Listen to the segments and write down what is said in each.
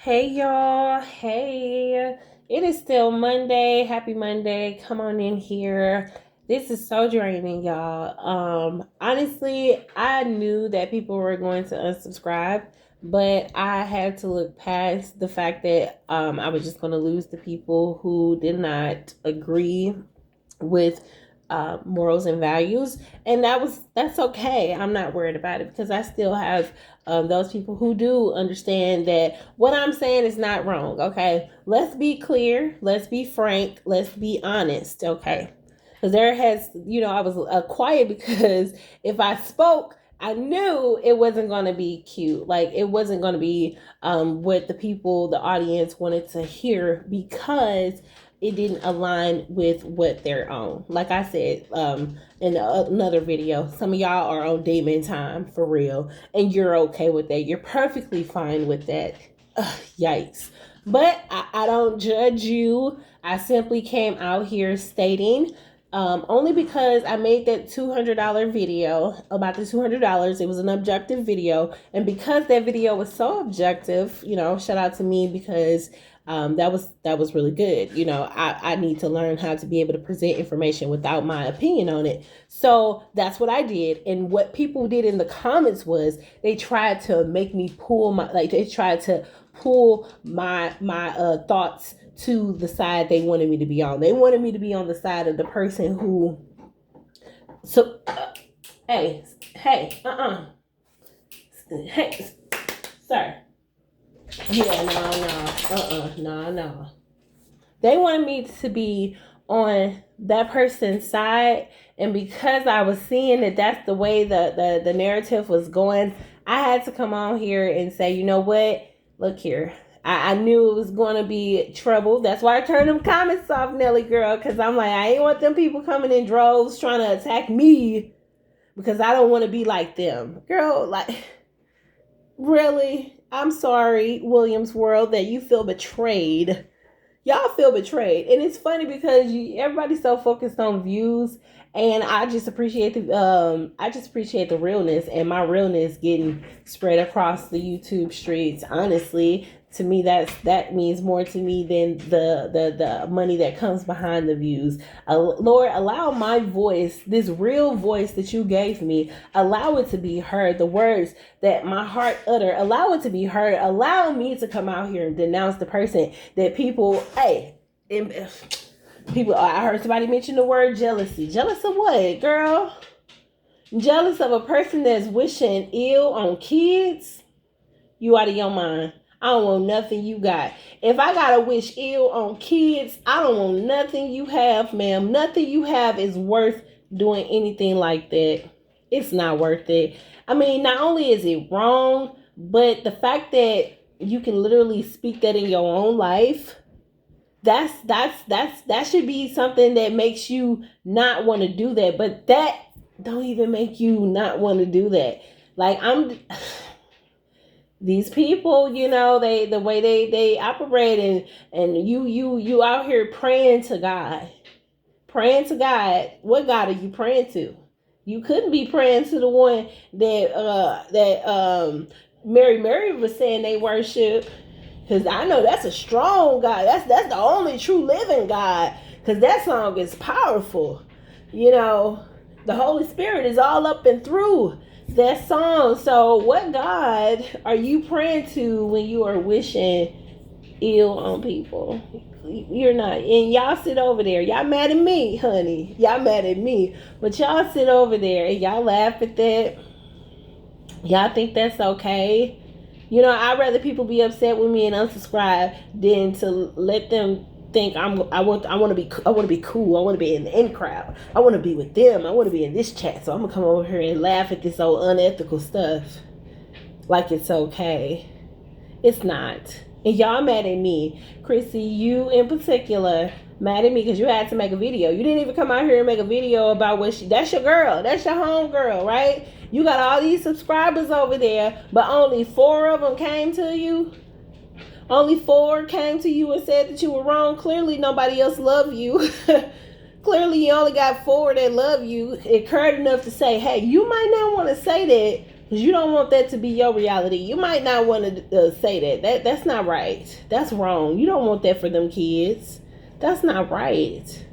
Hey y'all, hey. It is still Monday. Happy Monday. Come on in here. This is so draining, y'all. Honestly, I knew that people were going to unsubscribe, but I had to look past the fact that I was just going to lose the people who did not agree with morals and values, and that's okay. I'm not worried about it because I still have those people who do understand that what I'm saying is not wrong. Okay, let's be clear, let's be frank, let's be honest. Okay, because there has, I was quiet because if I spoke, I knew it wasn't going to be cute. Like, it wasn't going to be what the people, the audience wanted to hear, because it didn't align with what they're on. Like I said in another video, some of y'all are on demon time for real, and you're okay with that. You're perfectly fine with that. Ugh, yikes. But I don't judge you. I simply came out here stating, only because I made that $200 video about the $200. It was an objective video. And because that video was so objective, shout out to me, because that was really good. I need to learn how to be able to present information without my opinion on it. So that's what I did. And what people did in the comments was they tried to make me they tried to pull my thoughts to the side they wanted me to be on. They wanted me to be on the side of the person who, so hey, hey, sir. Yeah, no. They wanted me to be on that person's side, and because I was seeing that that's the way the narrative was going, I had to come on here and say, you know what? Look here. I knew it was going to be trouble. That's why I turned them comments off, Nelly girl, because I'm like, I ain't want them people coming in droves trying to attack me, because I don't want to be like them. Girl, like, really? I'm sorry, Williams World, that you feel betrayed. Y'all feel betrayed. And it's funny because everybody's so focused on views, and I just appreciate the realness, and my realness getting spread across the YouTube streets. Honestly, to me, that means more to me than the money that comes behind the views. Lord, allow my voice, this real voice that you gave me, allow it to be heard. The words that my heart utter, allow it to be heard. Allow me to come out here and denounce the person that people, people, I heard somebody mention the word jealousy. Jealous of what, girl? Jealous of a person that's wishing ill on kids? You out of your mind. I don't want nothing you got. If I gotta wish ill on kids, I don't want nothing you have, ma'am. Nothing you have is worth doing anything like that. It's not worth it. I mean, not only is it wrong, but the fact that you can literally speak that in your own life, that should be something that makes you not want to do that. But that don't even make you not want to do that. Like, these people, they, the way they operate, and you out here praying to God. What God are you praying to? You couldn't be praying to the one that Mary was saying they worship, because I know that's a strong God. That's the only true living God, because that song is powerful. The Holy Spirit is all up and through that song. So what God are you praying to when you are wishing ill on people? You're not. And y'all sit over there. Y'all mad at me, honey. Y'all mad at me. But y'all sit over there and y'all laugh at that. Y'all think that's okay. I'd rather people be upset with me and unsubscribe than to let them think I want to be cool. I want to be in the in crowd. I want to be with them. I want to be in this chat. So I'm gonna come over here and laugh at this old unethical stuff like it's okay. It's not. And y'all mad at me, Chrissy. You in particular mad at me because you had to make a video. You didn't even come out here and make a video about that's your girl. That's your home girl, right? You got all these subscribers over there, but only 4 of them came to you. Only 4 came to you and said that you were wrong. Clearly nobody else loved you. Clearly you only got 4 that love you and cared enough to say, hey, you might not want to say that, Because you don't want that to be your reality. You might not want to say that. That's not right. That's wrong. You don't want that for them kids. That's not right.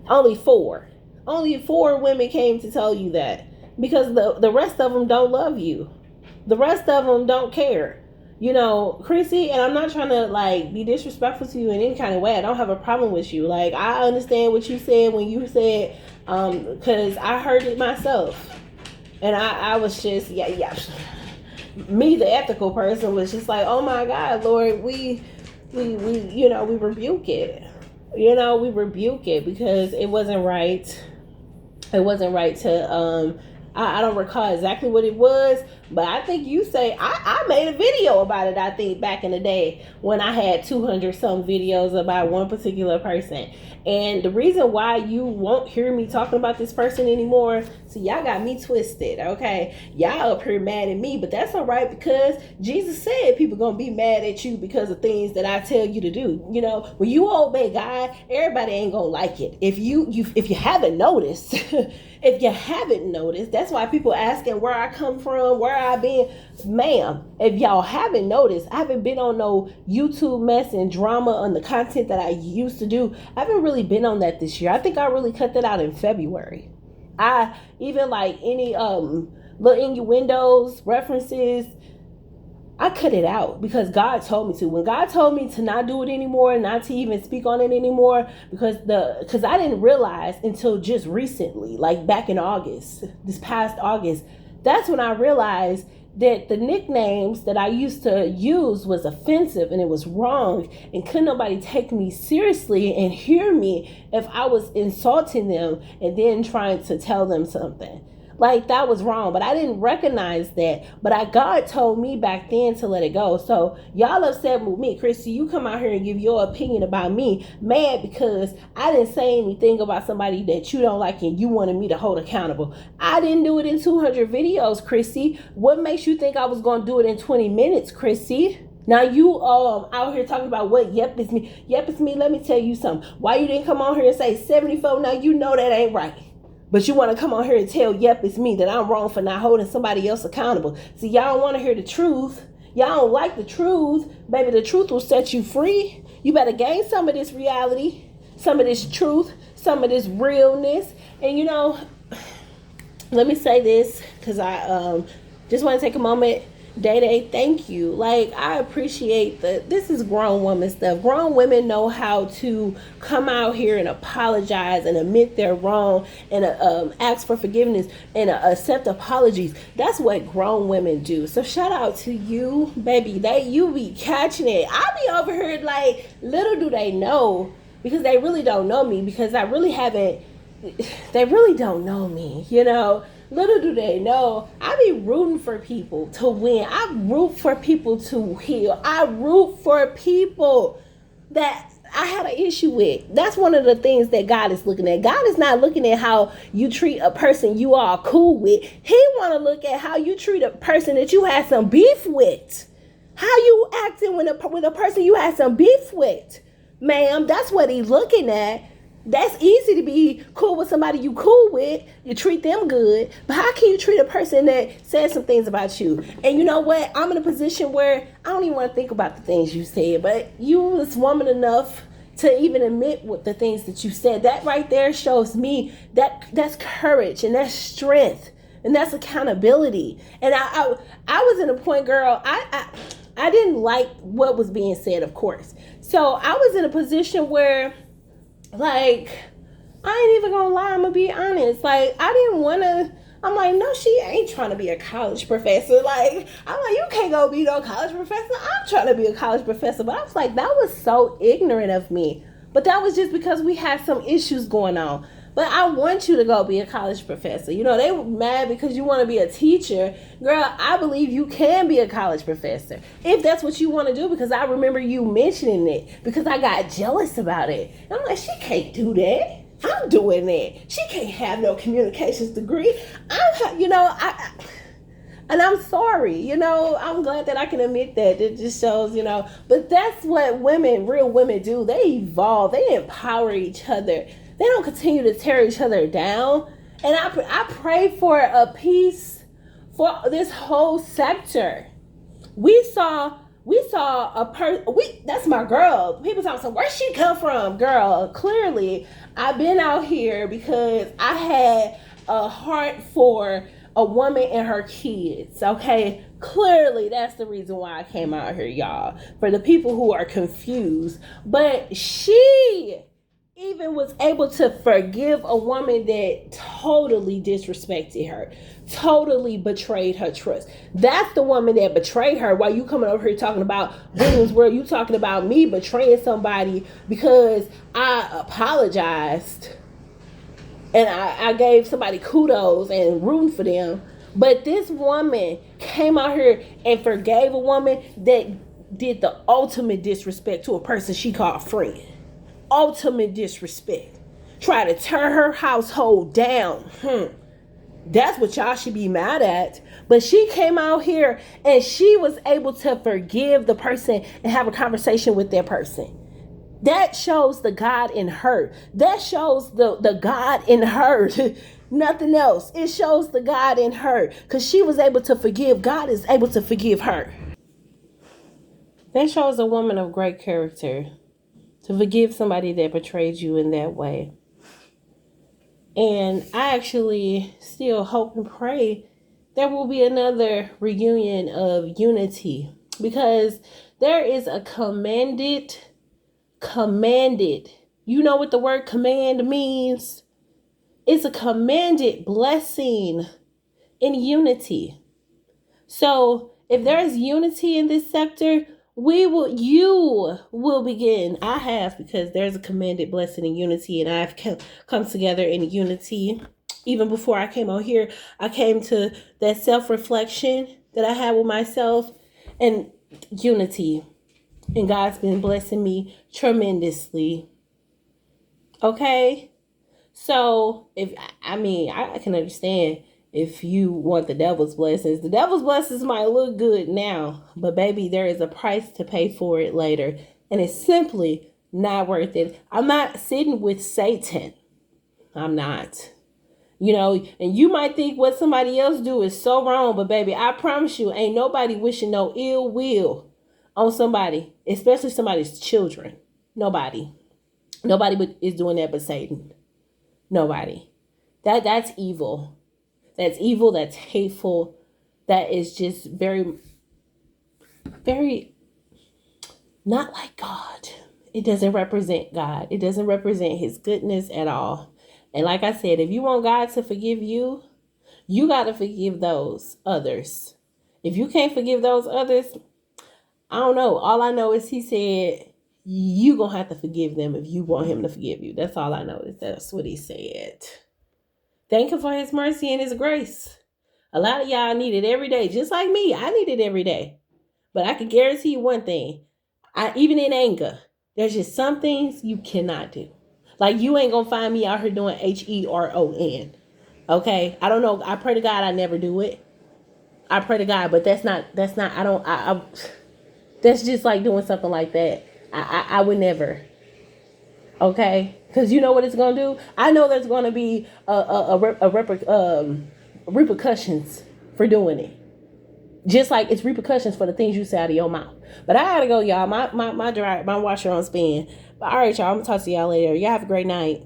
Only four women came to tell you that, because the rest of them don't love you. The rest of them don't care. Chrissy, and I'm not trying to be disrespectful to you in any kind of way. I don't have a problem with you. I understand what you said when you said, because I heard it myself, and I was just yeah. Me, the ethical person, was just like, oh my God, Lord, we rebuke it. We rebuke it because it wasn't right. It wasn't right to I don't recall exactly what it was, but I think you say I made a video about it. I think back in the day when I had 200 some videos about one particular person. And the reason why you won't hear me talking about this person anymore, see, y'all got me twisted, okay? Y'all up here mad at me, but that's all right, because Jesus said people gonna be mad at you because of things that I tell you to do. When you obey God, everybody ain't gonna like it. If you haven't noticed, if you haven't noticed, that's why people asking where I come from, where I've been. Ma'am, if y'all haven't noticed, I haven't been on no YouTube mess and drama on the content that I used to do. I haven't really been on that this year. I think I really cut that out in February. I even any little innuendos, references, I cut it out because God told me to. When God told me to not do it anymore, not to even speak on it anymore, because I didn't realize until just recently, back in August, this past August, that's when I realized that the nicknames that I used to use was offensive and it was wrong, and couldn't nobody take me seriously and hear me if I was insulting them and then trying to tell them something. That was wrong, but I didn't recognize that. But God told me back then to let it go. So y'all upset with me, Chrissy. You come out here and give your opinion about me, mad because I didn't say anything about somebody that you don't like and you wanted me to hold accountable. I didn't do it in 200 videos, Chrissy. What makes you think I was going to do it in 20 minutes, Chrissy? Now you out here talking about what yep is me. Yep is me. Let me tell you something. Why you didn't come on here and say 74? Now you know that ain't right. But you want to come on here and tell, yep, it's me, that I'm wrong for not holding somebody else accountable. See, y'all don't want to hear the truth. Y'all don't like the truth. Baby, the truth will set you free. You better gain some of this reality, some of this truth, some of this realness. And, let me say this, because I just want to take a moment. Day, thank you. I appreciate this is grown woman stuff. Grown women know how to come out here and apologize and admit they're wrong and ask for forgiveness and accept apologies. That's what grown women do. So shout out to you, baby. You be catching it. I be over here little do they know, because they really don't know me, because they really don't know me, Little do they know, I be rooting for people to win. I root for people to heal. I root for people that I had an issue with. That's one of the things that God is looking at. God is not looking at how you treat a person you are cool with. He want to look at how you treat a person that you had some beef with. How you acting with a person you had some beef with. Ma'am, that's what he's looking at. That's easy to be cool with somebody you cool with. You treat them good. But how can you treat a person that says some things about you? And you know what? I'm in a position where I don't even want to think about the things you said. But you was woman enough to even admit what the things that you said. That right there shows me that's courage and that's strength and that's accountability. And I was in a point, girl, I didn't like what was being said, of course. So I was in a position where, I ain't even gonna lie, I'm gonna be honest. I didn't wanna, I'm like, no, she ain't trying to be a college professor. I'm like, you can't go be no college professor. I'm trying to be a college professor. But I was like, that was so ignorant of me. But that was just because we had some issues going on. But I want you to go be a college professor. They were mad because you want to be a teacher. Girl, I believe you can be a college professor if that's what you want to do, because I remember you mentioning it, because I got jealous about it. And I'm like, she can't do that. I'm doing that. She can't have no communications degree. And I'm sorry, I'm glad that I can admit that. It just shows, but that's what real women do. They evolve. They empower each other. They don't continue to tear each other down. And I pray for a peace for this whole sector. We saw a person. That's my girl. People talk, so where she come from, girl? Clearly, I've been out here because I had a heart for a woman and her kids. Okay, clearly that's the reason why I came out here, y'all. For the people who are confused, but she even was able to forgive a woman that totally disrespected her, totally betrayed her trust. That's the woman that betrayed her. While you coming over here talking about women's world, you talking about me betraying somebody because I apologized and I gave somebody kudos and room for them. But this woman came out here and forgave a woman that did the ultimate disrespect to a person she called friend. Ultimate disrespect. Try to tear her household down. That's what y'all should be mad at. But she came out here and she was able to forgive the person and have a conversation with that person. That shows the God in her. That shows the God in her. Nothing else. It shows the God in her. Because she was able to forgive. God is able to forgive her. That shows a woman of great character. To forgive somebody that betrayed you in that way. And I actually still hope and pray there will be another reunion of unity. Because there is a commanded. You know what the word command means? It's a commanded blessing in unity. So if there is unity in this sector, you will begin. I have, because there's a commanded blessing in unity, and I've come together in unity. Even before I came out here, I came to that self-reflection that I had with myself and unity. And God's been blessing me tremendously. Okay? So, I can understand if you want the devil's blessings. The devil's blessings might look good now, but baby, there is a price to pay for it later. And it's simply not worth it. I'm not sitting with Satan. I'm not. And you might think what somebody else do is so wrong, but baby, I promise you, ain't nobody wishing no ill will on somebody, especially somebody's children. Nobody is doing that but Satan. Nobody. That's evil. That's evil. That's hateful. That is just very, very not like God. It doesn't represent God. It doesn't represent his goodness at all. And like I said, if you want God to forgive you, you got to forgive those others. If you can't forgive those others, I don't know. All I know is he said, you going to have to forgive them if you want him to forgive you. That's all I know. That's what he said. Thank him for his mercy and his grace. A lot of y'all need it every day. Just like me. I need it every day. But I can guarantee you one thing. Even in anger, there's just some things you cannot do. Like you ain't going to find me out here doing HERON. Okay? I don't know. I pray to God I never do it. I pray to God, but that's just like doing something like that. I would never. Okay? Because you know what it's going to do? I know there's going to be repercussions for doing it. Just like it's repercussions for the things you say out of your mouth. But I gotta go, y'all. My washer on spin. But all right, y'all. I'm going to talk to y'all later. Y'all have a great night.